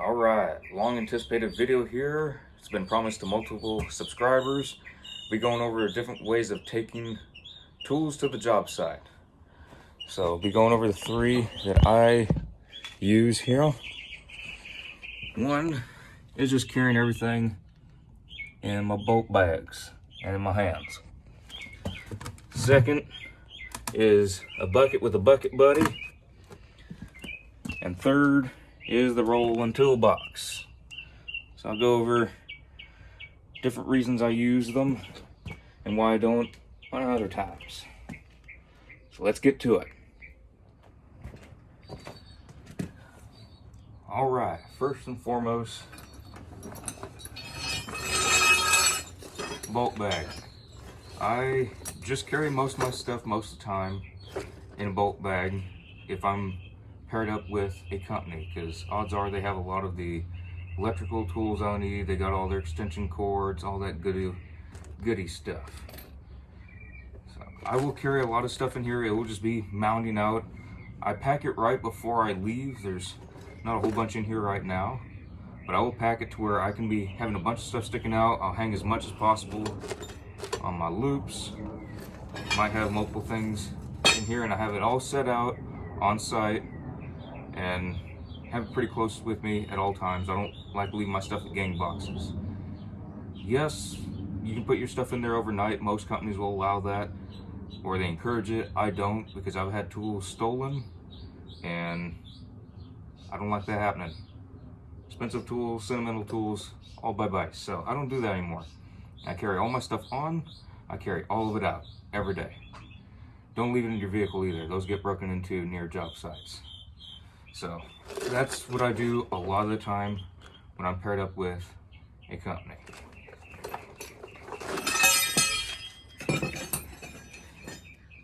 All right, long anticipated video here. It's been promised to multiple subscribers. We're going over different ways of taking tools to the job site. So I'll be going over the three that I use here. One is just carrying everything in my bulk bags and in my hands. Second is a bucket with a bucket buddy. And third is the rolling toolbox. So I'll go over different reasons I use them and why I don't on other times. So let's get to it. All right, first and foremost, bulk bag. I just carry most of my stuff most of the time in a bulk bag if I'm paired up with a company, because odds are they have a lot of the electrical tools I need. They got all their extension cords, all that goody stuff. So I will carry a lot of stuff in here. It will just be mounting out. I pack it right before I leave. There's not a whole bunch in here right now, but I will pack it to where I can be having a bunch of stuff sticking out. I'll hang as much as possible on my loops. Might have multiple things in here, and I have it all set out on site and have it pretty close with me at all times. I don't like to leave my stuff in gang boxes. Yes, you can put your stuff in there overnight. Most companies will allow that, or they encourage it. I don't, because I've had tools stolen, and I don't like that happening. Expensive tools, sentimental tools, all bye-bye. So I don't do that anymore. I carry all my stuff on. I carry all of it out every day. Don't leave it in your vehicle either. Those get broken into near job sites. So that's what I do a lot of the time when I'm paired up with a company.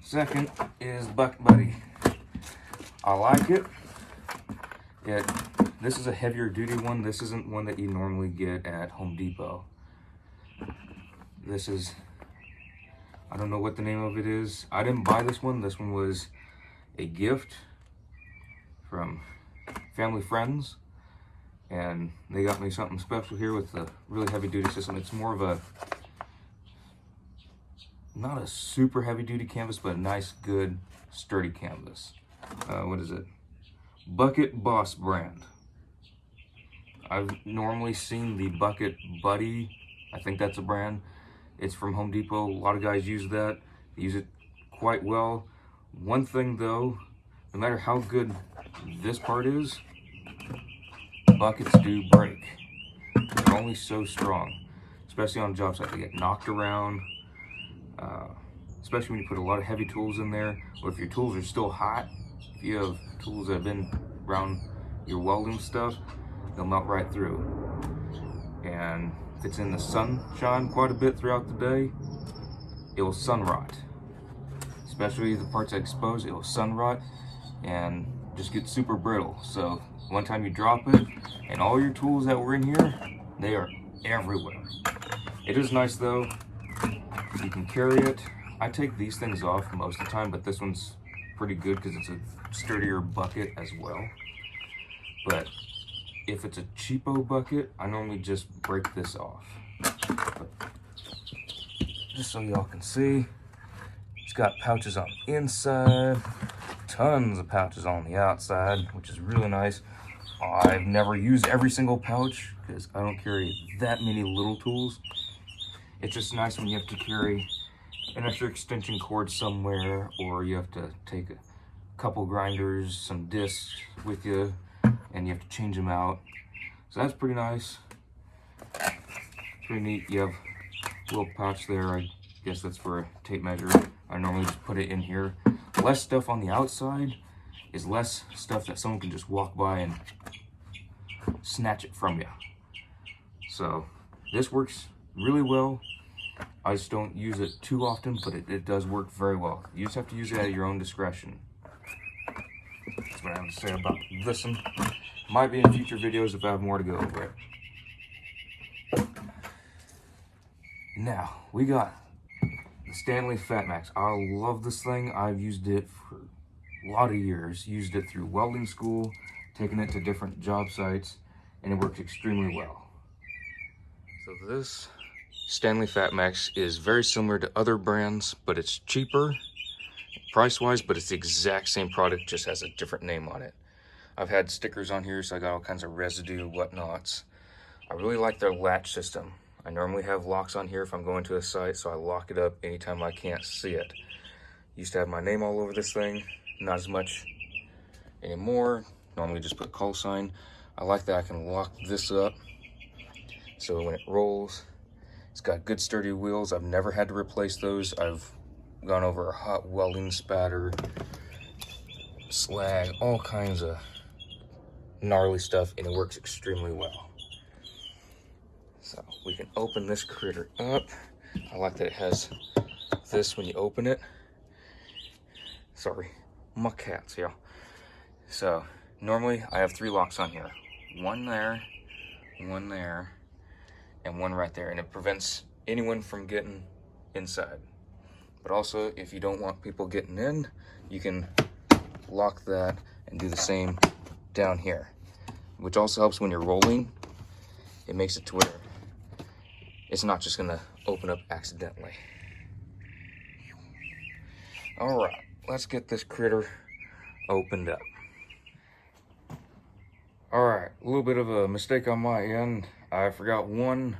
Second is Bucket Buddy. I like it. This is a heavier duty one. This isn't one that you normally get at Home Depot. This is, I don't know what the name of it is. I didn't buy this one. This one was a gift from family friends, and they got me something special here with a really heavy duty system. It's more of a, not a super heavy duty canvas, but a nice, good, sturdy canvas. What is it? Bucket Boss brand. I've normally seen the Bucket Buddy. I think that's a brand. It's from Home Depot. A lot of guys use that. They use it quite well. One thing though, no matter how good this part is, buckets do break. They're only so strong, especially on job sites. They get knocked around, especially when you put a lot of heavy tools in there, or if your tools are still hot. If you have tools that have been around your welding stuff, they'll melt right through. And if it's in the sunshine quite a bit throughout the day, it will sun rot. Especially the parts that expose, it will sun rot and just get super brittle. So one time you drop it and all your tools that were in here, they are everywhere. It is nice though, you can carry it. I take these things off most of the time, but this one's pretty good because it's a sturdier bucket as well. But if it's a cheapo bucket, I normally just break this off. But just so y'all can see, it's got pouches on the inside, tons of pouches on the outside, which is really nice. I've never used every single pouch because I don't carry that many little tools. It's just nice when you have to carry an extra extension cord somewhere, or you have to take a couple grinders, some discs with you, and you have to change them out. So that's pretty nice. Pretty neat. You have a little pouch there. I guess that's for a tape measure. I normally just put it in here. Less stuff on the outside is less stuff that someone can just walk by and snatch it from you. So this works really well. I just don't use it too often, but it does work very well. You just have to use it at your own discretion. That's what I have to say about this one. Might be in future videos if I have more to go over it. Now, we got the Stanley Fat Max. I love this thing. I've used it for a lot of years. Used it through welding school, taking it to different job sites. and it works extremely well. So this Stanley FatMax is very similar to other brands, but it's cheaper price-wise, but it's the exact same product, just has a different name on it. I've had stickers on here, so I got all kinds of residue, whatnots. I really like their latch system. I normally have locks on here if I'm going to a site, so I lock it up anytime I can't see it. Used to have my name all over this thing, not as much anymore. Normally just put call sign. I like that I can lock this up, so when it rolls, it's got good sturdy wheels. I've never had to replace those. I've gone over a hot welding spatter, slag, all kinds of gnarly stuff, and it works extremely well. So we can open this critter up. I like that it has this when you open it. Sorry, my cats, y'all. So normally I have 3 locks on here. One there, and one right there, and it prevents anyone from getting inside. But also, if you don't want people getting in, you can lock that and do the same down here, which also helps when you're rolling. It makes it to where it's not just gonna open up accidentally. All right, let's get this critter opened up. All right, a little bit of a mistake on my end. I forgot one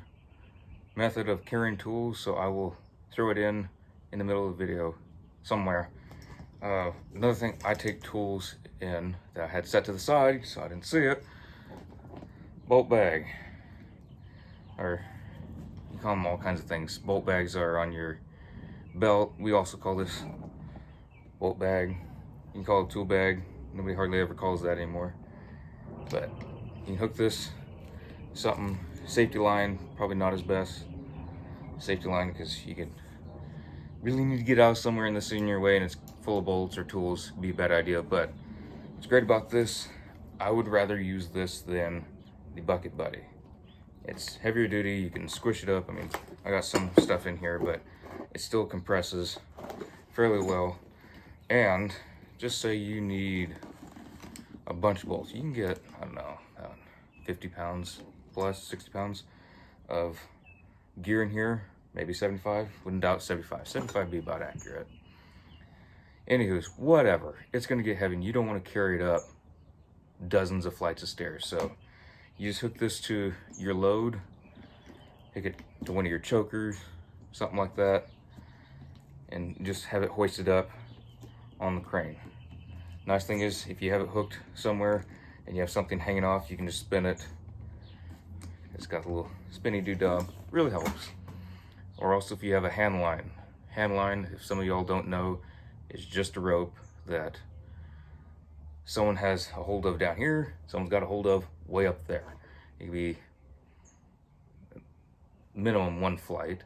method of carrying tools, so I will throw it in the middle of the video somewhere. Another thing, I take tools in that I had set to the side so I didn't see it. Bolt bag, or you call them all kinds of things. Bolt bags are on your belt. We also call this bolt bag. You can call it tool bag. Nobody hardly ever calls that anymore. But you can hook this something, safety line, probably not as best safety line, because you could really need to get out somewhere and this in your way and it's full of bolts or tools, be a bad idea. But what's great about this, I would rather use this than the Bucket Buddy. It's heavier duty, you can squish it up. I mean, I got some stuff in here, but it still compresses fairly well. And just say you need a bunch of bolts, you can get, I don't know, 50 pounds plus, 60 pounds of gear in here, maybe 75, wouldn't doubt 75. 75 would be about accurate. Anywho's, whatever, it's gonna get heavy and you don't want to carry it up dozens of flights of stairs. So you just hook this to your load, hook it to one of your chokers, something like that, and just have it hoisted up on the crane. Nice thing is, if you have it hooked somewhere and you have something hanging off, you can just spin it. It's got a little spinny doodah, really helps. Or also if you have a hand line. Hand line, if some of y'all don't know, is just a rope that someone has a hold of down here, someone's got a hold of way up there. It could be minimum 1 flight,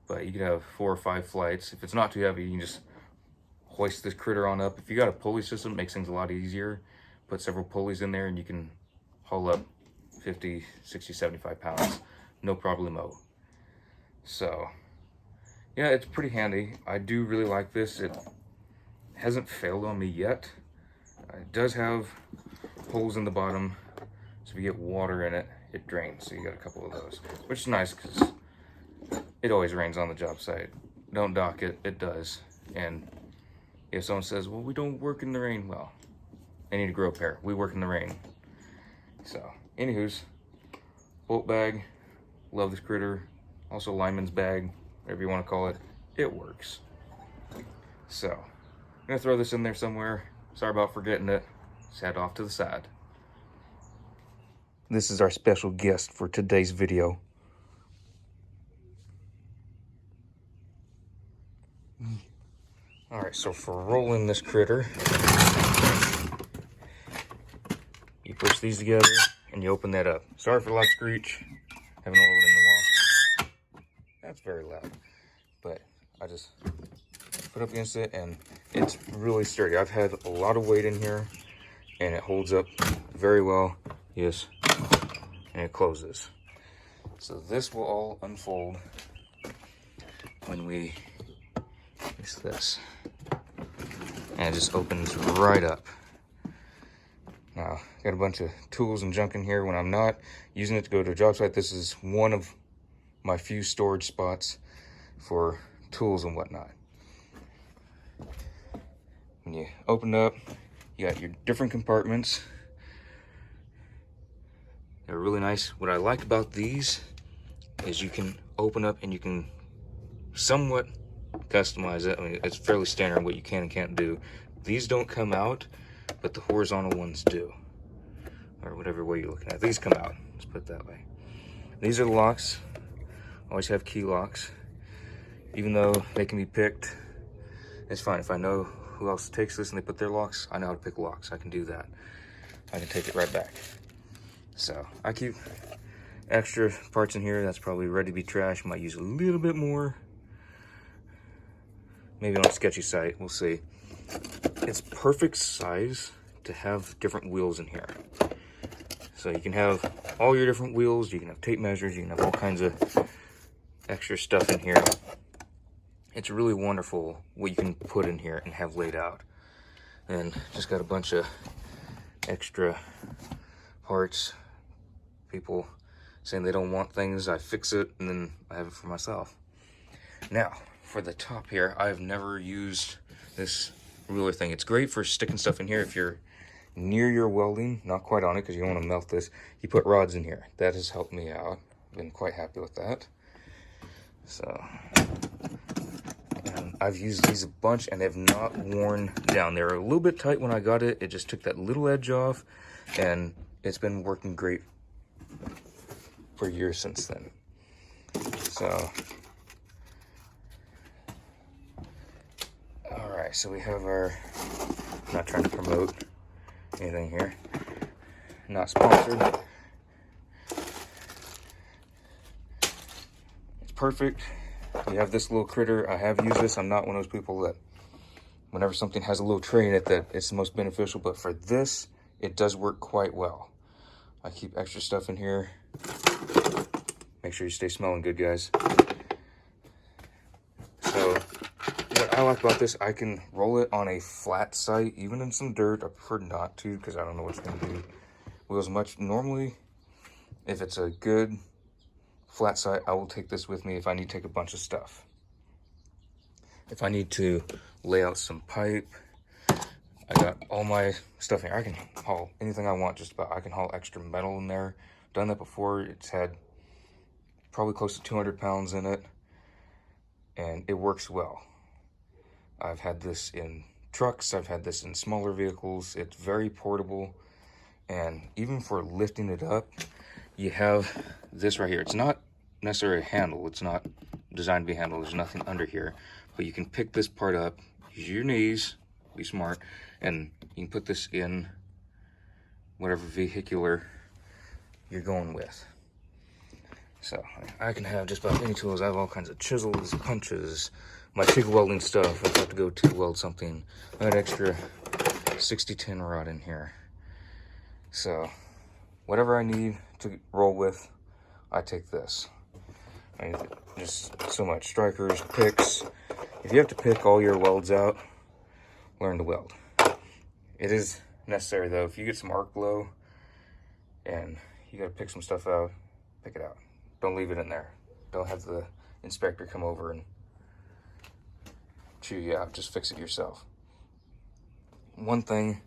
but you could have 4 or 5 flights. If it's not too heavy, you can just hoist this critter on up. If you got a pulley system, it makes things a lot easier. Put several pulleys in there and you can haul up 50, 60, 75 pounds, no problemo. So yeah, it's pretty handy. I do really like this. It hasn't failed on me yet. It does have holes in the bottom, so if you get water in it, it drains. So you got a couple of those, which is nice because it always rains on the job site. Don't dock it, it does. And if someone says, well, we don't work in the rain, well, they need to grow a pair. We work in the rain. So, anywho's, bolt bag, love this critter. Also lineman's bag, whatever you want to call it, it works. So, I'm gonna throw this in there somewhere. Sorry about forgetting it. Just head off to the side. This is our special guest for today's video. All right, so for rolling this critter, you push these together and you open that up. Sorry for the loud screech, having a load in the wall. That's very loud, but I just put up against it and it's really sturdy. I've had a lot of weight in here and it holds up very well. Yes, and it closes. So this will all unfold when we fix this. And it just opens right up. Now, got a bunch of tools and junk in here when I'm not using it to go to a job site. This is one of my few storage spots for tools and whatnot. When you open up, you got your different compartments. They're really nice. What I like about these is you can open up and you can somewhat customize it. I mean, it's fairly standard what you can and can't do. These don't come out, but the horizontal ones do, or whatever way you're looking at. These come out, let's put it that way. These are the locks. Always have key locks. Even though they can be picked, it's fine. If I know who else takes this and they put their locks, I know how to pick locks. I can do that. I can take it right back. So I keep extra parts in here that's probably ready to be trashed. Might use a little bit more. Maybe on a sketchy site, we'll see. It's perfect size to have different wheels in here. So you can have all your different wheels, you can have tape measures, you can have all kinds of extra stuff in here. It's really wonderful what you can put in here and have laid out. And just got a bunch of extra parts. People saying they don't want things, I fix it, and then I have it for myself. Now, for the top here, I've never used this ruler thing. It's great for sticking stuff in here if you're near your welding, not quite on it because you don't want to melt this. You put rods in here. That has helped me out. I've been quite happy with that. So, and I've used these a bunch and they've not worn down. They were a little bit tight when I got it. It just took that little edge off, and it's been working great for years since then. So, all right, so we have our, I'm not trying to promote anything here, not sponsored. It's perfect. You have this little critter. I have used this. I'm not one of those people that whenever something has a little tray in it that it's the most beneficial, but for this, it does work quite well. I keep extra stuff in here. Make sure you stay smelling good, guys. So what I like about this, I can roll it on a flat site, even in some dirt. I prefer not to because I don't know what's going to do wheels much. Normally, if it's a good flat site, I will take this with me if I need to take a bunch of stuff. If I need to lay out some pipe, I got all my stuff here. I can haul anything I want just about. I can haul extra metal in there. Done that before. It's had probably close to 200 pounds in it, and it works well. I've had this in trucks. I've had this in smaller vehicles. It's very portable, and even for lifting it up, you have this right here. It's not necessarily a handle. It's not designed to be handled. There's nothing under here, but you can pick this part up, use your knees, be smart, and you can put this in whatever vehicular you're going with. So I can have just about any tools. I have all kinds of chisels, punches, my TIG welding stuff. If I have to go TIG weld something, I got extra 60-10 rod in here. So whatever I need to roll with, I take this. Just so much. Strikers, picks. If you have to pick all your welds out, learn to weld. It is necessary though. If you get some arc blow and you gotta pick some stuff out, pick it out. Don't leave it in there. Don't have the inspector come over and chew you out. Just fix it yourself. One thing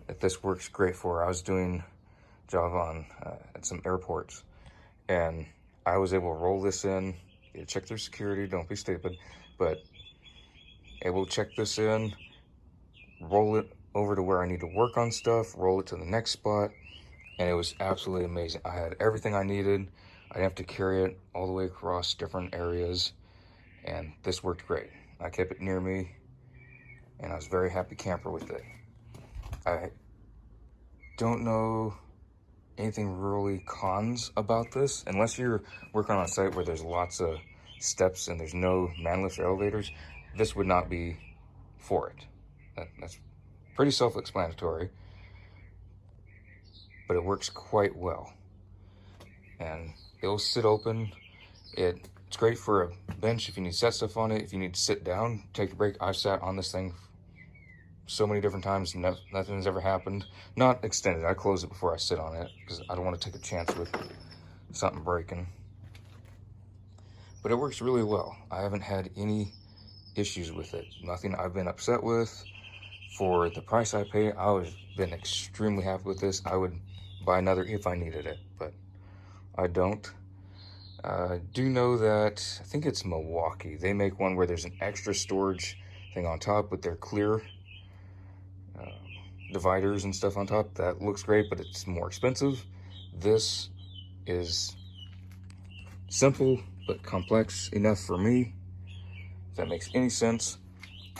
that this works great for, I was doing a job on at some airports, and I was able to roll this in. You check their security, don't be stupid, but able to check this in, roll it over to where I need to work on stuff, roll it to the next spot, and it was absolutely amazing. I had everything I needed. I didn't have to carry it all the way across different areas, and this worked great. I kept it near me, and I was very happy camper with it. I don't know anything really cons about this, unless you're working on a site where there's lots of steps and there's no man lifts or elevators. This would not be for it. That's pretty self-explanatory, but it works quite well. And it'll sit open. It's great for a bench if you need to set stuff on it. If you need to sit down, take a break. I've sat on this thing so many different times, nothing's ever happened. Not extended. I close it before I sit on it because I don't want to take a chance with something breaking. But it works really well. I haven't had any issues with it. Nothing I've been upset with. For the price I pay, I've been extremely happy with this. I would buy another if I needed it, but I don't. I do know that, I think it's Milwaukee. They make one where there's an extra storage thing on top with their clear dividers and stuff on top. That looks great, but it's more expensive. This is simple but complex enough for me, if that makes any sense.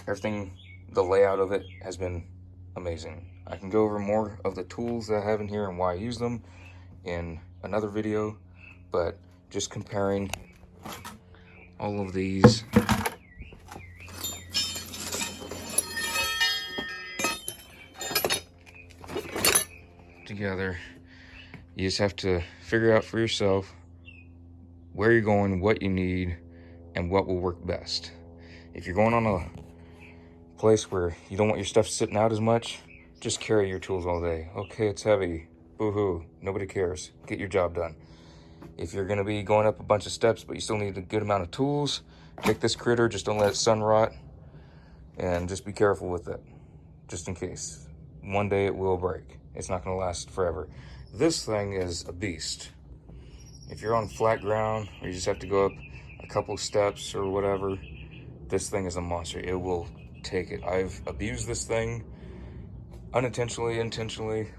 Everything, the layout of it has been amazing. I can go over more of the tools that I have in here and why I use them in another video, but just comparing all of these together, you just have to figure out for yourself where you're going, what you need, and what will work best. If you're going on a place where you don't want your stuff sitting out as much, just carry your tools all day. Okay, it's heavy. Boo-hoo. Nobody cares. Get your job done. If you're going to be going up a bunch of steps, but you still need a good amount of tools, take this critter. Just don't let it sun rot. And just be careful with it, just in case. One day it will break. It's not going to last forever. This thing is a beast. If you're on flat ground, or you just have to go up a couple steps or whatever, this thing is a monster. It will take it. I've abused this thing unintentionally, intentionally.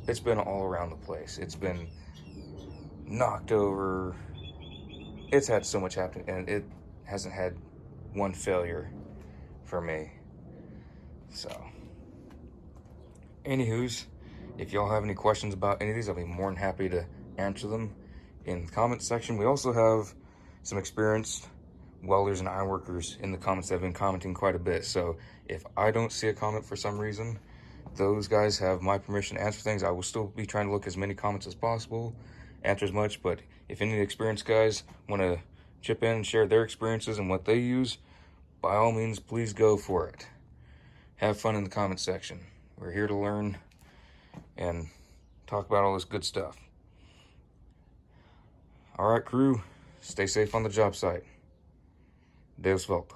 It's been all around the place. It's been knocked over. It's had so much happen, and it hasn't had one failure for me. So, anywho's, if y'all have any questions about any of these, I'll be more than happy to answer them in the comments section. We also have some experienced welders and ironworkers in the comments that have been commenting quite a bit. So if I don't see a comment for some reason, those guys have my permission to answer things. I will still be trying to look as many comments as possible, answer as much, but if any experienced guys want to chip in and share their experiences and what they use, by all means, please go for it. Have fun in the comment section. We're here to learn and talk about all this good stuff. All right, crew, stay safe on the job site. Deus Volta.